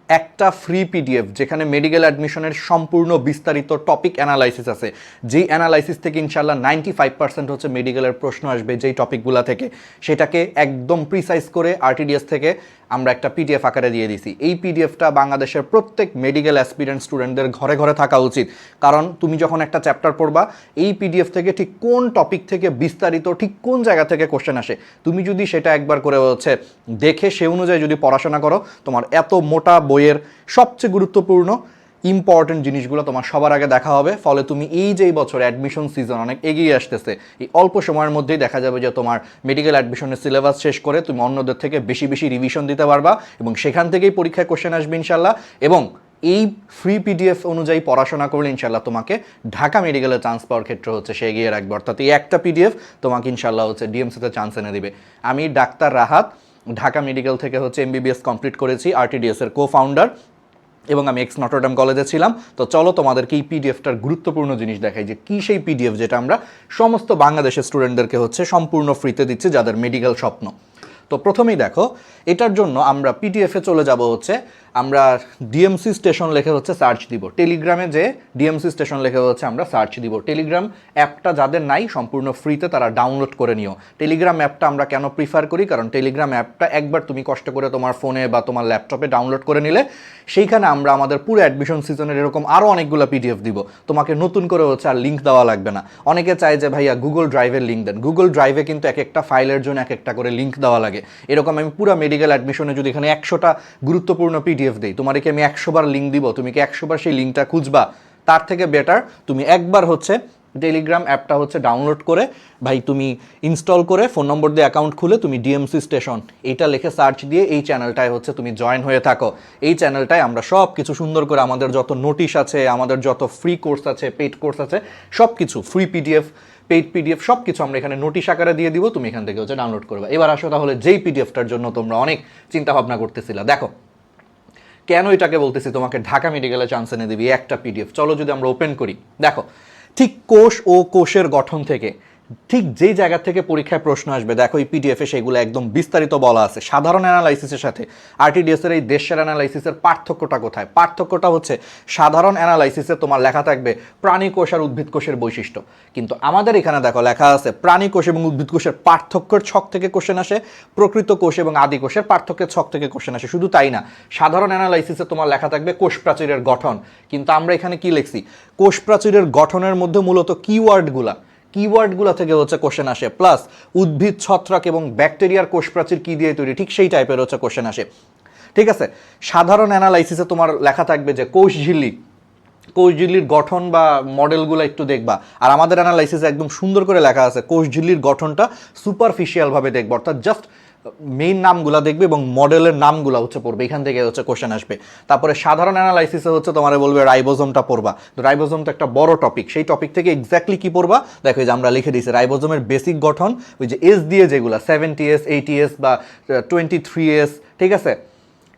একটা free PDF যেখানে medical অ্যাডমিশনের সম্পূর্ণ বিস্তারিত টপিক অ্যানালাইসিস আছে, যেই অ্যানালাইসিস থেকে ইনশাল্লাহ 95% হচ্ছে মেডিকেলের প্রশ্ন আসবে যেই টপিকগুলো থেকে, সেটাকে একদম প্রিসাইজ করে আরটিডিএস থেকে আমরা একটা পিডিএফ আকারে দিয়ে দিছি। এই পিডিএফটা বাংলাদেশের প্রত্যেক মেডিকেল অ্যাসপিরেন্ট স্টুডেন্টদের ঘরে ঘরে থাকা উচিত, কারণ তুমি যখন একটা চ্যাপ্টার পড়বা এই পিডিএফ থেকে ঠিক কোন টপিক থেকে বিস্তারিত ঠিক কোন জায়গা থেকে কোশ্চেন আসে, তুমি যদি সেটা একবার করে হচ্ছে দেখে সে অনুযায়ী যদি পড়াশোনা করো, তোমার এত মোটা বইয়ের সবচেয়ে গুরুত্বপূর্ণ ইম্পর্টেন্ট জিনিসগুলো তোমার সবার আগে দেখা হবে। ফলে তুমি এই যে বছর অ্যাডমিশন সিজন অনেক এগিয়ে আসতেছে, এই অল্প সময়ের মধ্যেই দেখা যাবে যে তোমার মেডিকেল অ্যাডমিশনের সিলেবাস শেষ করে তুমি অন্যদের থেকে বেশি বেশি রিভিশন দিতে পারবা এবং সেখান থেকেই পরীক্ষায় কোশ্চেন আসবে ইনশাল্লাহ। এবং এই ফ্রি পিডিএফ অনুযায়ী পড়াশোনা করলে ইনশাল্লাহ তোমাকে ঢাকা মেডিকেলে চান্স পাওয়ার ক্ষেত্রে হচ্ছে সে এগিয়ে রাখবে। অর্থাৎ এই একটা পিডিএফ তোমাকে ইনশাল্লাহ হচ্ছে ডিএমসিতে চান্স এনে দিবে। আমি ডাক্তার রাহাত ঢাকা মেডিকেল থেকে হচ্ছে এমবিবিএস কমপ্লিট করেছি, আরটিডিএস এর কো-ফাউন্ডার, এবং আমি এক্স নটরডেম কলেজে ছিলাম। তো চলো তোমাদেরকে এই পিডিএফটার গুরুত্বপূর্ণ জিনিস দেখাই যে কী সেই পিডিএফ যেটা আমরা সমস্ত বাংলাদেশের স্টুডেন্টদেরকে হচ্ছে সম্পূর্ণ ফ্রিতে দিচ্ছি যাদের মেডিকেল স্বপ্ন। তো প্রথমেই দেখো, এটার জন্য আমরা পিডিএফে চলে যাব হচ্ছে, আমরা ডিএমসি স্টেশন লিখে হচ্ছে সার্চ দিব। টেলিগ্রামে যে ডিএমসি স্টেশন লিখে হচ্ছে আমরা সার্চ দিব। টেলিগ্রাম অ্যাপটা যাদের নাই সম্পূর্ণ ফ্রিতে তারা ডাউনলোড করে নিও। টেলিগ্রাম অ্যাপটা আমরা কেন প্রিফার করি, কারণ টেলিগ্রাম অ্যাপটা একবার তুমি কষ্ট করে তোমার ফোনে বা তোমার ল্যাপটপে ডাউনলোড করে নিলে সেইখানে আমরা আমাদের পুরো অ্যাডমিশন সিজনের এরকম আরও অনেকগুলো পিডিএফ দিব, তোমাকে নতুন করে হচ্ছে আর লিঙ্ক দেওয়া লাগবে না। অনেকে চায় যে ভাইয়া গুগল ড্রাইভের লিঙ্ক দেন, গুগল ড্রাইভে কিন্তু এক একটা ফাইলের জন্য এক একটা করে লিঙ্ক দেওয়া লাগে। এরকম আমি পুরো মেডিকেল অ্যাডমিশনে যদি এখানে 100টা গুরুত্বপূর্ণ পিডিএফ দিই, তোমার কি আমি 100 বার লিঙ্ক দিব? তুমি কি 100 বার সেই লিঙ্কটা খুঁজবা? তার থেকে বেটার তুমি একবার হচ্ছে টেলিগ্রাম অ্যাপটা হচ্ছে ডাউনলোড করে ভাই তুমি ইনস্টল করে ফোন নম্বর দিয়ে অ্যাকাউন্ট খুলে তুমি ডিএমসি স্টেশন এইটা লিখে সার্চ দিয়ে এই চ্যানেলটায় হচ্ছে তুমি জয়েন হয়ে থাকো। এই চ্যানেলটায় আমরা সব কিছু সুন্দর করে আমাদের যত নোটিশ আছে, আমাদের যত ফ্রি কোর্স আছে, পেইড কোর্স আছে, সব কিছু ফ্রি পিডিএফ, পেইড পিডিএফ সব কিছু আমরা এখানে নোটিশ আকারে দিয়ে দিব, তুমি এখান থেকে হচ্ছে ডাউনলোড করবে। এবার আসো তাহলে যেই পিডিএফটার জন্য তোমরা অনেক চিন্তা ভাবনা করতেছিলা, দেখো কেন এটাকে বলতেছি তোমাকে ঢাকা মেডিকেলে চান্স এনে দিবি একটা পিডিএফ। চলো যদি আমরা ওপেন করি, দেখো ঠিক কোষ ও কোষের গঠন থেকে ঠিক যেই জায়গা থেকে পরীক্ষায় প্রশ্ন আসবে, দেখো এই পিডিএফে সেগুলো একদম বিস্তারিত বলা আছে। সাধারণ অ্যানালাইসিসের সাথে আরটিডিএস-এর এই দেশের অ্যানালাইসিসের পার্থক্যটা কোথায়? পার্থক্যটা হচ্ছে সাধারণ অ্যানালাইসিসে তোমার লেখা থাকবে প্রাণী কোষ আর উদ্ভিদ কোষের বৈশিষ্ট্য, কিন্তু আমাদের এখানে দেখো লেখা আছে প্রাণী কোষ এবং উদ্ভিদ কোষের পার্থক্যের ছক থেকে কোশ্চেন আসে, প্রকৃত কোষ এবং আদি কোষের পার্থক্যের ছক থেকে কোশ্চেন আসে। শুধু তাই না, সাধারণ অ্যানালাইসিসে তোমার লেখা থাকবে কোষ প্রাচীরের গঠন, কিন্তু আমরা এখানে কি লিখছি? কোষ প্রাচীরের গঠনের মধ্যে মূলত কিওয়ার্ডগুলো থেকে হচ্ছে কোশ্চেন আসে, প্লাস উদ্ভিদ, ছত্রাক এবং ব্যাকটেরিয়ার কোষ প্রাচীর কী দিয়ে তৈরি, ঠিক সেই টাইপের হচ্ছে কোশ্চেন আসে। ঠিক আছে, সাধারণ অ্যানালাইসিসে তোমার লেখা থাকবে যে কোষঝিল্লির গঠন বা মডেলগুলো একটু দেখবা, আর আমাদের অ্যানালাইসিসে একদম সুন্দর করে লেখা আছে কোষঝিল্লির গঠনটা সুপারফিশিয়ালভাবে দেখবা, অর্থাৎ জাস্ট মেইন নামগুলা দেখবে এবং মডেলের নামগুলো হচ্ছে পড়বে, এখান থেকে হচ্ছে কোশ্চেন আসবে। তারপরে সাধারণ অ্যানালাইসিসে হচ্ছে তোমার বলবে রাইবোজোমটা পড়বা, তো রাইবোজোম তো একটা বড় টপিক, সেই টপিক থেকে এক্স্যাক্টলি কি পড়বা দেখো যে আমরা লিখে দিয়েছি রাইবোজোমের বেসিক গঠন, ওই যে এস দিয়ে যেগুলো 70S 80S বা 23S, ঠিক আছে,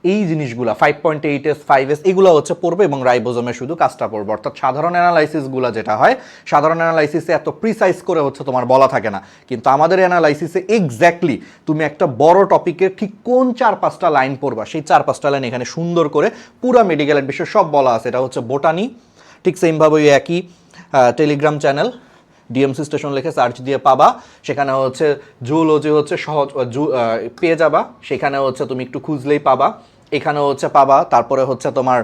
এই জিনিসগুলো 5.8S 5S এগুলো হচ্ছে পড়বে এবং রাইবোজোমের শুধু কাজটা পড়বে। অর্থাৎ সাধারণ অ্যানালাইসিসগুলো যেটা হয়, সাধারণ অ্যানালাইসিসে এত প্রিসাইজ করে হচ্ছে তোমার বলা থাকে না, কিন্তু আমাদের অ্যানালাইসিসে এক্স্যাক্টলি তুমি একটা বড় টপিকের ঠিক কোন 4-5টা লাইন পড়বা, সেই 4-5টা লাইন এখানে সুন্দর করে পুরো মেডিকেলের বিষয়ে সব বলা আছে। এটা হচ্ছে বোটানি, ঠিক সেমভাবে ওই একই টেলিগ্রাম চ্যানেল ডিএমসি স্টেশন লিখে সার্চ দিয়ে পাবা, সেখানে হচ্ছে জুওলজি হচ্ছে সহজ পেয়ে যাবা, সেখানে হচ্ছে তুমি একটু খুঁজলেই পাবা, এখানে হচ্ছে পাবা। তারপরে হচ্ছে তোমার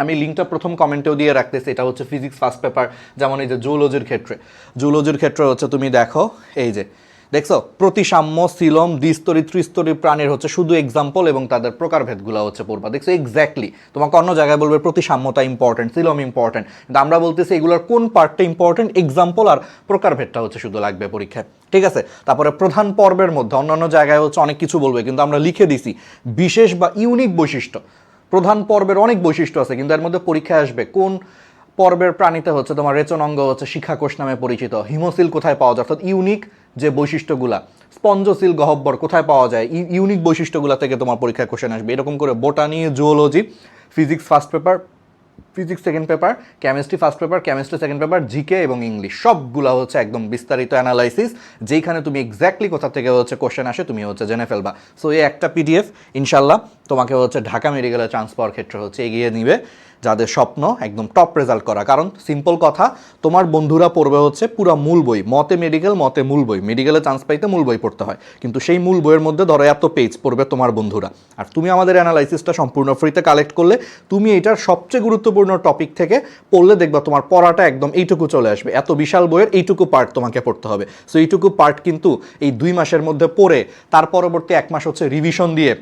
আমি লিঙ্কটা প্রথম কমেন্টেও দিয়ে রাখতেছি, এটা হচ্ছে ফিজিক্স ফার্স্ট পেপার, যেমন এই যে জুওলজির ক্ষেত্রে হচ্ছে তুমি দেখো এই যে দেখছো প্রতিসাম্য, সিলম, দ্বিস্তরী ত্রিস্তরী প্রাণীর হচ্ছে শুধু এক্সাম্পল এবং তাদের প্রকারভেদগুলো হচ্ছে পড়বা। দেখছো এক্স্যাক্টলি তোমাকে অন্য জায়গায় বলবে প্রতিসাম্যতা ইম্পর্টেন্ট, সিলম ইম্পর্টেন্ট, কিন্তু আমরা বলতেছি এগুলোর কোন পার্টটা ইম্পর্টেন্ট, এক্সাম্পল আর প্রকারভেদটা হচ্ছে শুধু লাগবে পরীক্ষায়। ঠিক আছে, তারপরে প্রধান পর্বের মধ্যে অন্যান্য জায়গায় হচ্ছে অনেক কিছু বলবে, কিন্তু আমরা লিখে দিছি বিশেষ বা ইউনিক বৈশিষ্ট্য। প্রধান পর্বের অনেক বৈশিষ্ট্য আছে, কিন্তু এর মধ্যে পরীক্ষায় আসবে কোন পর্বের প্রাণীতে হচ্ছে তোমার রেচন অঙ্গ হচ্ছে শিখাকোষ নামে পরিচিত, হিমোসিল কোথায় পাওয়া যায়, অর্থাৎ ইউনিক যে বৈশিষ্ট্যগুলা, স্পঞ্জসিল গহ্বর কোথায় পাওয়া যায়, ইউনিক বৈশিষ্ট্যগুলো থেকে তোমার পরীক্ষায় কোশ্চেন আসবে। এরকম করে botany, zoology, physics first paper physics second paper, chemistry first paper, chemistry second paper, GK এবং ইংলিশ সবগুলো হচ্ছে একদম বিস্তারিত অ্যানালাইসিস, যেইখানে তুমি এক্স্যাক্টলি কোথা থেকে হচ্ছে কোশ্চেন আসে তুমি হচ্ছে জেনে ফেলবা। সো এই একটা পিডিএফ ইনশাল্লাহ তোমাকে হচ্ছে ঢাকা মেডিকেলে চান্স পাওয়ার ক্ষেত্রে হচ্ছে এগিয়ে নিবে, যাদের স্বপ্ন একদম টপ রেজাল্ট করা। কারণ সিম্পল কথা, তোমার বন্ধুরা পড়বে হচ্ছে পুরো মূল বই, মতে মেডিকেল মতে মূল বই, মেডিকেলে চান্স পাইতে মূল বই পড়তে হয়, কিন্তু সেই মূল বইয়ের মধ্যে ধরো এত পেজ পড়বে তোমার বন্ধুরা। আর তুমি আমাদের অ্যানালাইসিসটা সম্পূর্ণ ফ্রিতে কালেক্ট করলে তুমি এটার সবচেয়ে গুরুত্বপূর্ণ টপিক থেকে পড়লে দেখবা তোমার পড়াটা একদম এইটুকু চলে আসবে। এত বিশাল বইয়ের এইটুকু পার্ট তোমাকে পড়তে হবে। সো এইটুকু পার্ট কিন্তু এই 2 মাসের মধ্যে পড়ে তার পরবর্তী 1 মাস হচ্ছে রিভিশন দিয়ে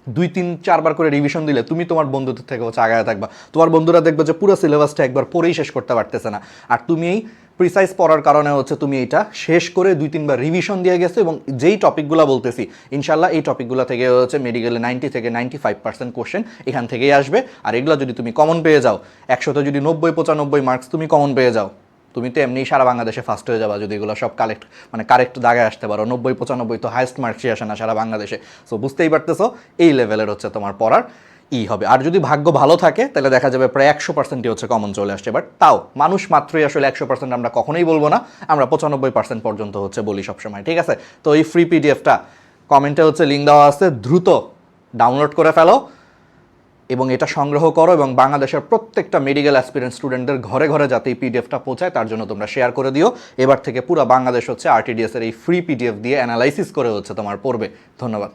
2-3-4 বার করে রিভিশন দিলে তুমি তোমার বন্ধুদের থেকে হচ্ছে আগায় থাকবা। তোমার বন্ধুরা দেখবে যে পুরো সিলেবাসটা একবার পড়েই শেষ করতে পারতেছে না, আর তুমি এই প্রিসাইজ পড়ার কারণে হচ্ছে তুমি এটা শেষ করে 2-3 বার রিভিশন দিয়ে গেছো। এবং যেই টপিকগুলো বলতেছি ইনশাল্লাহ এই টপিকগুলো থেকে হচ্ছে মেডিকেলে 90 থেকে 95% কোশ্চেন এখান থেকেই আসবে। আর এগুলো যদি তুমি কমন পেয়ে যাও, 100তে যদি 90-95 মার্কস তুমি কমন পেয়ে যাও, তুমি তো এমনি সারা বাংলাদেশে ফার্স্ট হয়ে যাবা যদি এগুলো সব কারেক্ট দাগে আসতে পারো। 90-95 তো হাইস্ট মার্কসই আসে না সারা বাংলাদেশে। সো বুঝতেই পারতেছো এই লেভেলের হচ্ছে তোমার পড়ার হবে। আর যদি ভাগ্য ভালো থাকে তাহলে দেখা যাবে প্রায় 100%ই হচ্ছে কমন চলে আসছে। বাট তাও মানুষ মাত্রই আসলে 100% আমরা কখনোই বলবো না, আমরা 95% পর্যন্ত হচ্ছে বলি সবসময়, ঠিক আছে? তো এই ফ্রি পিডিএফটা কমেন্টে হচ্ছে লিঙ্ক দেওয়া আছে, দ্রুত ডাউনলোড করে ফেলো এবং এটা সংগ্রহ করো, এবং বাংলাদেশের প্রত্যেকটা মেডিকেল অ্যাসপিরেন্ট স্টুডেন্টদের ঘরে ঘরে যাতে এই পিডিএফটা পৌঁছায় তার জন্য তোমরা শেয়ার করে দিও। এবার থেকে পুরো বাংলাদেশ হচ্ছে আরটিডিএস এর এই ফ্রি পিডিএফ দিয়ে অ্যানালাইসিস করে হচ্ছে তোমার পড়বে। ধন্যবাদ।